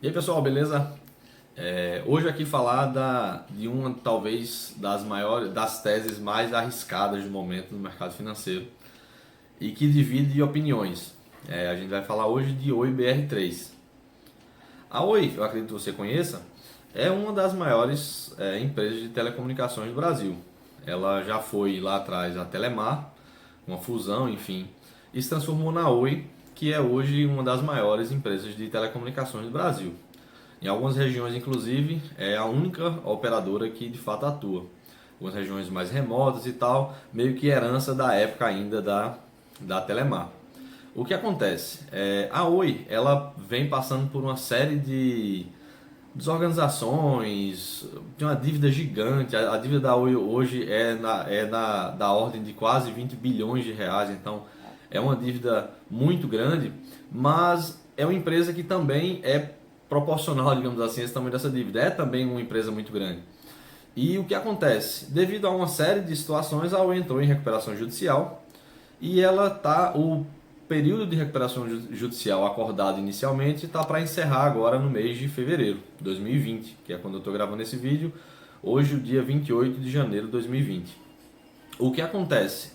E aí pessoal, beleza? Hoje aqui falar de uma talvez das teses mais arriscadas do momento no mercado financeiro e que divide opiniões. A gente vai falar hoje de Oi BR3. A Oi, eu acredito que você conheça, é uma das maiores empresas de telecomunicações do Brasil. Ela já foi lá atrás a Telemar, uma fusão, enfim, e se transformou na Oi, que é hoje uma das maiores empresas de telecomunicações do Brasil. Em algumas regiões, inclusive, é a única operadora que de fato atua. Algumas regiões mais remotas e tal, meio que herança da época ainda da Telemar. O que acontece? A Oi ela vem passando por uma série de desorganizações, de uma dívida gigante. A dívida da Oi hoje da ordem de quase 20 bilhões de reais, então é uma dívida muito grande, mas é uma empresa que também é proporcional, digamos assim, esse tamanho dessa dívida. É também uma empresa muito grande. E o que acontece? Devido a uma série de situações, a Oi entrou em recuperação judicial e o período de recuperação judicial acordado inicialmente está para encerrar agora no mês de fevereiro de 2020, que é quando eu estou gravando esse vídeo, hoje o dia 28 de janeiro de 2020. O que acontece?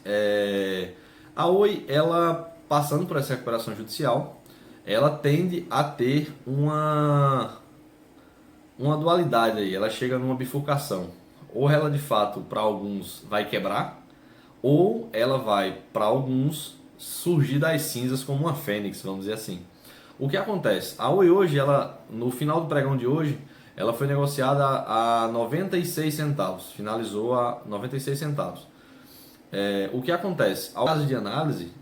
A Oi, ela passando por essa recuperação judicial, ela tende a ter uma dualidade aí, ela chega numa bifurcação. Ou ela de fato, para alguns, vai quebrar, ou ela vai, para alguns, surgir das cinzas como uma fênix, vamos dizer assim. O que acontece? A Oi hoje, no final do pregão de hoje, ela foi negociada a 96 centavos, finalizou a 96 centavos. O que acontece? Ao caso de análise,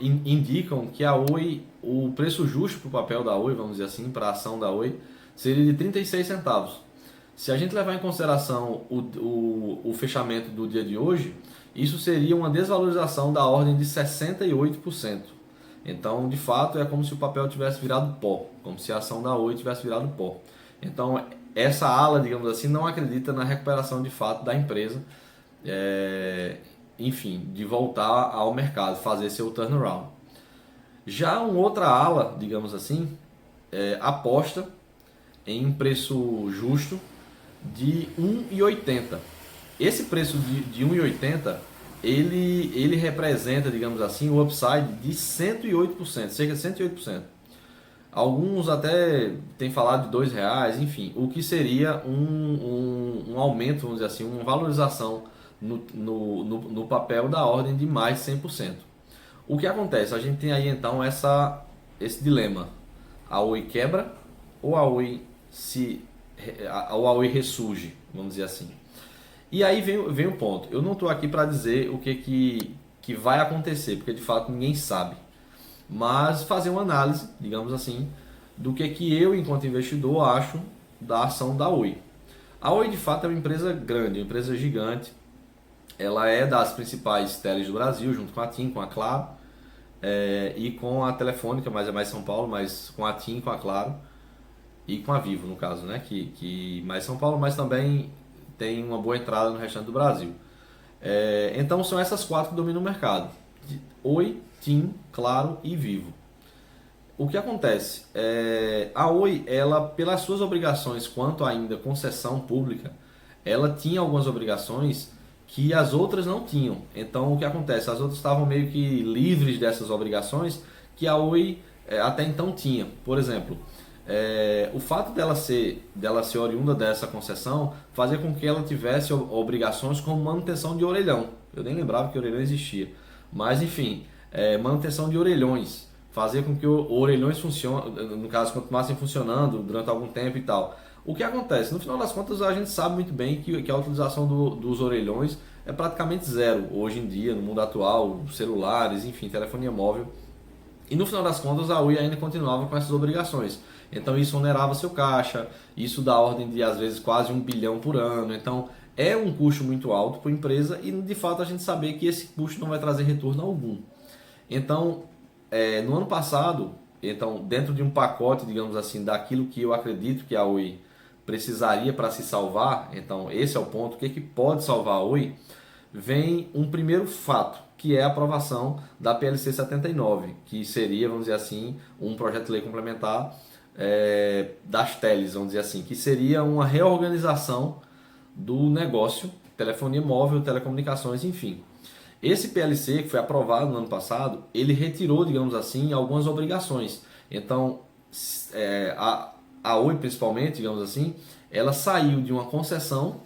indicam que a Oi, o preço justo para o papel da Oi, vamos dizer assim, para a ação da Oi, seria de 36 centavos. Se a gente levar em consideração o fechamento do dia de hoje, isso seria uma desvalorização da ordem de 68%. Então, de fato, é como se o papel tivesse virado pó, como se a ação da Oi tivesse virado pó. Então, essa ala, digamos assim, não acredita na recuperação de fato da empresa, enfim, de voltar ao mercado, fazer seu turnaround. Já uma outra ala, digamos assim, aposta em um preço justo de 1,80. Esse preço de 1,80 ele representa, digamos assim, o upside de 108%, cerca de 108%. Alguns até têm falado de R$ 2, enfim, o que seria um aumento, vamos dizer assim, uma valorização no papel da ordem de mais de 100%. O que acontece? A gente tem aí então esse dilema. A Oi quebra ou a Oi ressurge, vamos dizer assim. E aí vem o ponto. Eu não estou aqui para dizer o que vai acontecer, porque de fato ninguém sabe. Mas fazer uma análise, digamos assim, do que eu, enquanto investidor, acho da ação da Oi. A Oi, de fato, é uma empresa grande, uma empresa gigante. Ela é das principais teles do Brasil, junto com a TIM, com a Claro, e com a Telefônica, mas é mais São Paulo, mas com a TIM, com a Claro e com a Vivo, no caso, né? Que mais São Paulo, mas também tem uma boa entrada no restante do Brasil. Então são essas quatro que dominam o mercado: Oi, TIM, Claro e Vivo. O que acontece? A Oi, ela, pelas suas obrigações quanto ainda concessão pública, ela tinha algumas obrigações que as outras não tinham. Então o que acontece? As outras estavam meio que livres dessas obrigações que a Oi até então tinha. Por exemplo, o fato dela ser oriunda dessa concessão fazia com que ela tivesse obrigações como manutenção de orelhão. Eu nem lembrava que orelhão existia. Mas enfim, manutenção de orelhões. Fazer com que orelhões no caso, continuassem funcionando durante algum tempo e tal. O que acontece? No final das contas, a gente sabe muito bem que a utilização dos orelhões é praticamente zero hoje em dia, no mundo atual, celulares, enfim, telefonia móvel. E no final das contas, a Oi ainda continuava com essas obrigações. Então isso onerava seu caixa, isso dá ordem de às vezes quase 1 bilhão por ano. Então é um custo muito alto para a empresa e de fato a gente saber que esse custo não vai trazer retorno algum. Então, no ano passado, dentro de um pacote, digamos assim, daquilo que eu acredito que a Oi precisaria para se salvar, então esse é o ponto, o que pode salvar a Oi, vem um primeiro fato, que é a aprovação da PLC 79, que seria, vamos dizer assim, um projeto de lei complementar das teles, vamos dizer assim, que seria uma reorganização do negócio, telefonia móvel, telecomunicações, enfim. Esse PLC, que foi aprovado no ano passado, ele retirou, digamos assim, algumas obrigações. Então, a Oi, principalmente, digamos assim, ela saiu de uma concessão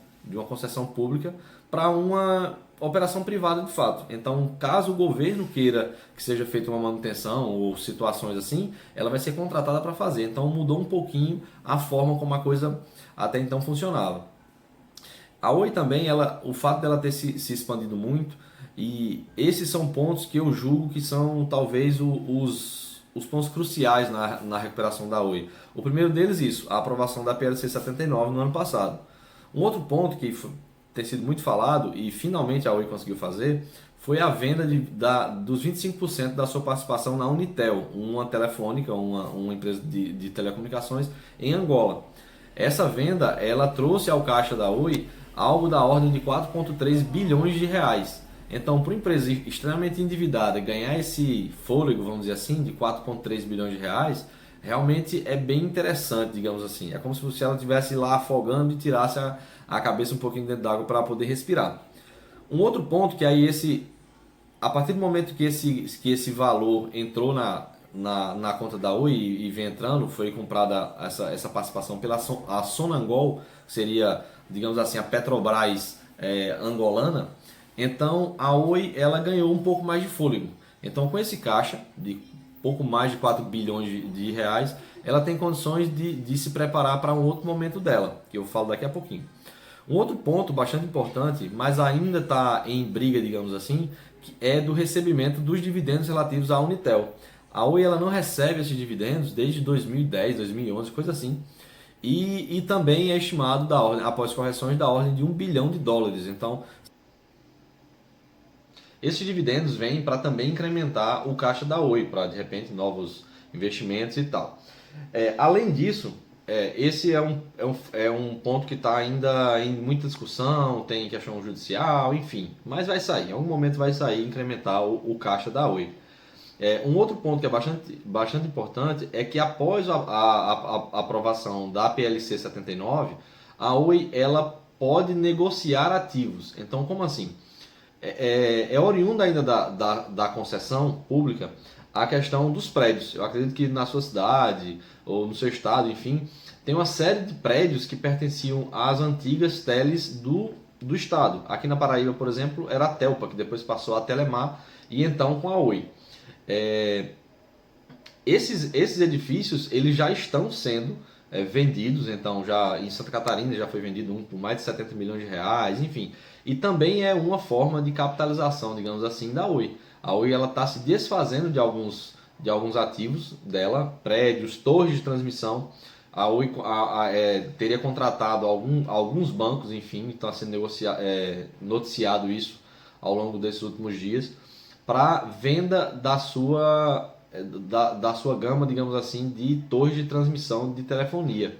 pública, para uma operação privada de fato. Então, caso o governo queira que seja feita uma manutenção ou situações assim, ela vai ser contratada para fazer. Então, mudou um pouquinho a forma como a coisa até então funcionava. A Oi também, o fato dela ter se expandido muito, e esses são pontos que eu julgo que são talvez os pontos cruciais na recuperação da Oi. O primeiro deles, isso, a aprovação da PLC 79 no ano passado. Um outro ponto que tem sido muito falado e finalmente a Oi conseguiu fazer foi a venda dos 25% da sua participação na Unitel, uma telefônica, uma empresa de telecomunicações em Angola. Essa venda ela trouxe ao caixa da Oi algo da ordem de 4,3 bilhões de reais. Então, para uma empresa extremamente endividada ganhar esse fôlego, vamos dizer assim, de 4,3 bilhões de reais, realmente é bem interessante, digamos assim. É como se ela estivesse lá afogando e tirasse a cabeça um pouquinho dentro d'água para poder respirar. Um outro ponto que aí a partir do momento que esse valor entrou na conta da Oi e vem entrando, foi comprada essa participação pela a Sonangol, que seria, digamos assim, a Petrobras angolana. Então a Oi ela ganhou um pouco mais de fôlego. Então com esse caixa de pouco mais de 4 bilhões de reais, ela tem condições de se preparar para um outro momento dela, que eu falo daqui a pouquinho. Um outro ponto bastante importante, mas ainda está em briga, digamos assim, que é do recebimento dos dividendos relativos à Unitel. A Oi ela não recebe esses dividendos desde 2010, 2011, coisa assim. E também é estimado após correções da ordem de US$ 1 bilhão. Então, esses dividendos vêm para também incrementar o caixa da Oi, para de repente novos investimentos e tal. Além disso, esse é um ponto que está ainda em muita discussão, tem questão judicial, enfim, mas vai sair, em algum momento vai sair e incrementar o caixa da Oi. Um outro ponto que é bastante importante é que após a aprovação da PLC 79, a Oi ela pode negociar ativos. Então, como assim? Oriunda ainda da concessão pública a questão dos prédios. Eu acredito que na sua cidade ou no seu estado, enfim, tem uma série de prédios que pertenciam às antigas teles do estado. Aqui na Paraíba, por exemplo, era a Telpa, que depois passou a Telemar e então com a Oi. Esses edifícios eles já estão sendo vendidos, então já em Santa Catarina já foi vendido um por mais de 70 milhões de reais, enfim. E também é uma forma de capitalização, digamos assim, da Oi. A Oi ela está se desfazendo de alguns ativos dela, prédios, torres de transmissão. A Oi teria contratado alguns bancos, enfim, está sendo noticiado isso ao longo desses últimos dias, para venda da sua gama, digamos assim, de torres de transmissão de telefonia.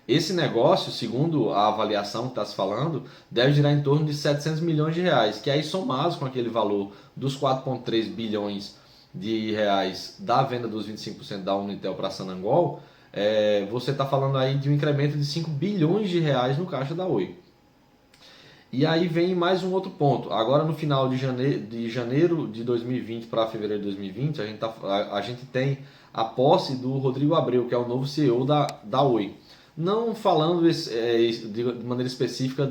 Esse negócio, segundo a avaliação que está se falando, deve girar em torno de 700 milhões de reais, que aí somados com aquele valor dos 4,3 bilhões de reais da venda dos 25% da Unitel para a Sonangol, você está falando aí de um incremento de 5 bilhões de reais no caixa da Oi. E aí vem mais um outro ponto. Agora no final de janeiro de 2020 para fevereiro de 2020, a gente tem a posse do Rodrigo Abreu, que é o novo CEO da Oi. Não falando de maneira específica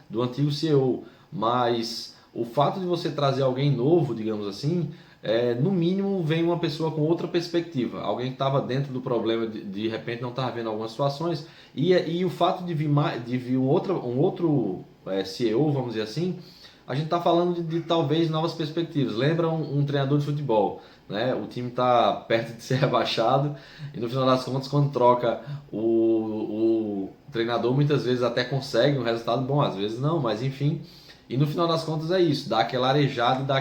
do antigo CEO, mas o fato de você trazer alguém novo, digamos assim, no mínimo vem uma pessoa com outra perspectiva, alguém que estava dentro do problema, de repente não estava vendo algumas situações, e o fato de vir um outro CEO, vamos dizer assim, a gente está falando de talvez novas perspectivas. Lembra um treinador de futebol, né? O time está perto de ser rebaixado e no final das contas, quando troca o treinador, muitas vezes até consegue um resultado bom, às vezes não, mas enfim. E no final das contas é isso, dá aquela arejada e dá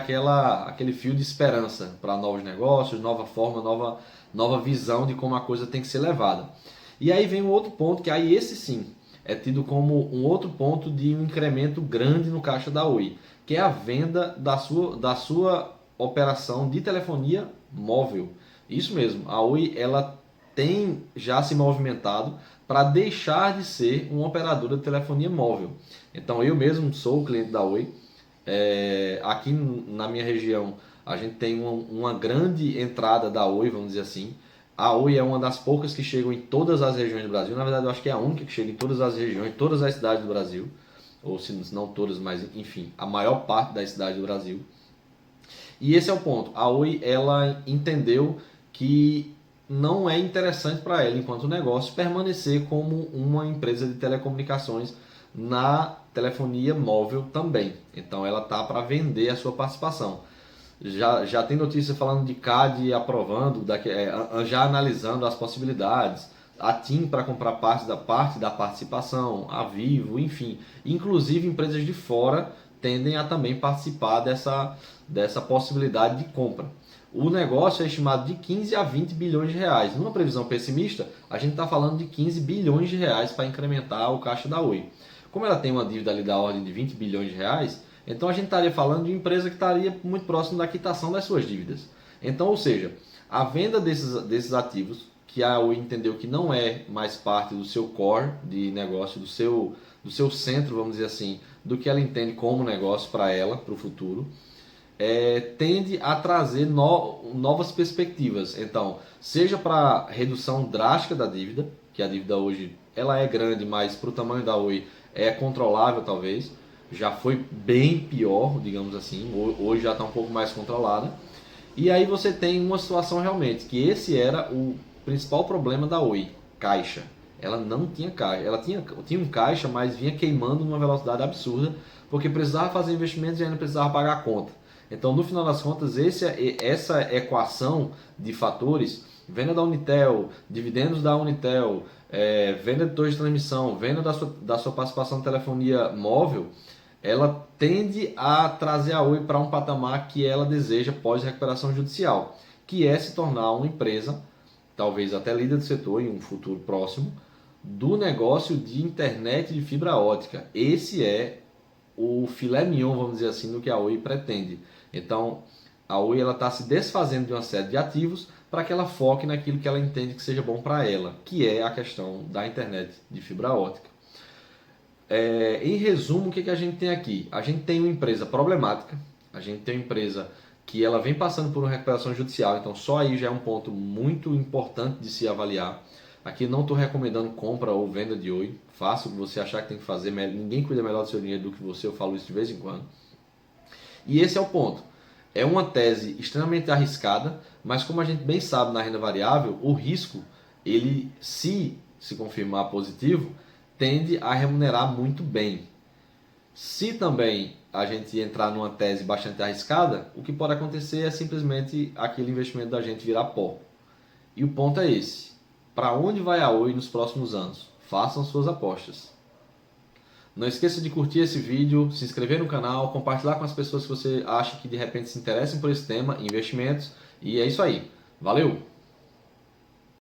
aquele fio de esperança para novos negócios, nova forma, nova visão de como a coisa tem que ser levada. E aí vem um outro ponto, que aí esse sim é tido como um outro ponto de um incremento grande no caixa da Oi, que é a venda da sua operação de telefonia móvel. Isso mesmo, a Oi ela tem já se movimentado para deixar de ser uma operadora de telefonia móvel. Então eu mesmo sou cliente da Oi. Aqui na minha região a gente tem uma grande entrada da Oi, vamos dizer assim. A Oi é uma das poucas que chegam em todas as regiões do Brasil. Na verdade, eu acho que é a única que chega em todas as regiões, todas as cidades do Brasil. Ou se não todas, mas enfim, a maior parte das cidades do Brasil. E esse é o ponto. A Oi, ela entendeu que não é interessante para ela, enquanto negócio, permanecer como uma empresa de telecomunicações na telefonia móvel também. Então ela tá para vender a sua participação. Já tem notícia falando de CAD aprovando, já analisando as possibilidades. A TIM para comprar parte da participação, a Vivo, enfim. Inclusive empresas de fora tendem a também participar dessa possibilidade de compra. O negócio é estimado de 15 a 20 bilhões de reais. Numa previsão pessimista, a gente está falando de 15 bilhões de reais para incrementar o caixa da Oi. Como ela tem uma dívida ali da ordem de 20 bilhões de reais, então a gente estaria falando de uma empresa que estaria muito próximo da quitação das suas dívidas. Então, ou seja, a venda desses ativos, que a Oi entendeu que não é mais parte do seu core de negócio, do seu centro, vamos dizer assim, do que ela entende como negócio para ela, para o futuro, tende a trazer novas perspectivas. Então, seja para redução drástica da dívida, que a dívida hoje ela é grande, mas para o tamanho da Oi é controlável talvez, já foi bem pior, digamos assim, hoje já está um pouco mais controlada. E aí você tem uma situação realmente, que esse era o principal problema da Oi, caixa. Ela não tinha caixa, ela tinha um caixa, mas vinha queimando numa velocidade absurda, porque precisava fazer investimentos e ainda precisava pagar a conta. Então, no final das contas, essa equação de fatores, venda da Unitel, dividendos da Unitel, venda de torre de transmissão, venda da sua participação em telefonia móvel, ela tende a trazer a Oi para um patamar que ela deseja pós-recuperação judicial, que é se tornar uma empresa, talvez até líder do setor em um futuro próximo, do negócio de internet de fibra ótica. Esse é o filé mignon, vamos dizer assim, do que a Oi pretende. Então, a Oi está se desfazendo de uma série de ativos para que ela foque naquilo que ela entende que seja bom para ela, que é a questão da internet de fibra ótica. Em resumo, o que a gente tem aqui? A gente tem uma empresa problemática, a gente tem uma empresa que ela vem passando por uma recuperação judicial, então só aí já é um ponto muito importante de se avaliar. Aqui não estou recomendando compra ou venda de Oi, faça o que você achar que tem que fazer, ninguém cuida melhor do seu dinheiro do que você, eu falo isso de vez em quando. E esse é o ponto. É uma tese extremamente arriscada, mas como a gente bem sabe na renda variável, o risco, ele se confirmar positivo, tende a remunerar muito bem. Se também a gente entrar numa tese bastante arriscada, o que pode acontecer é simplesmente aquele investimento da gente virar pó. E o ponto é esse. Para onde vai a Oi nos próximos anos? Façam suas apostas. Não esqueça de curtir esse vídeo, se inscrever no canal, compartilhar com as pessoas que você acha que de repente se interessem por esse tema, investimentos. E é isso aí. Valeu!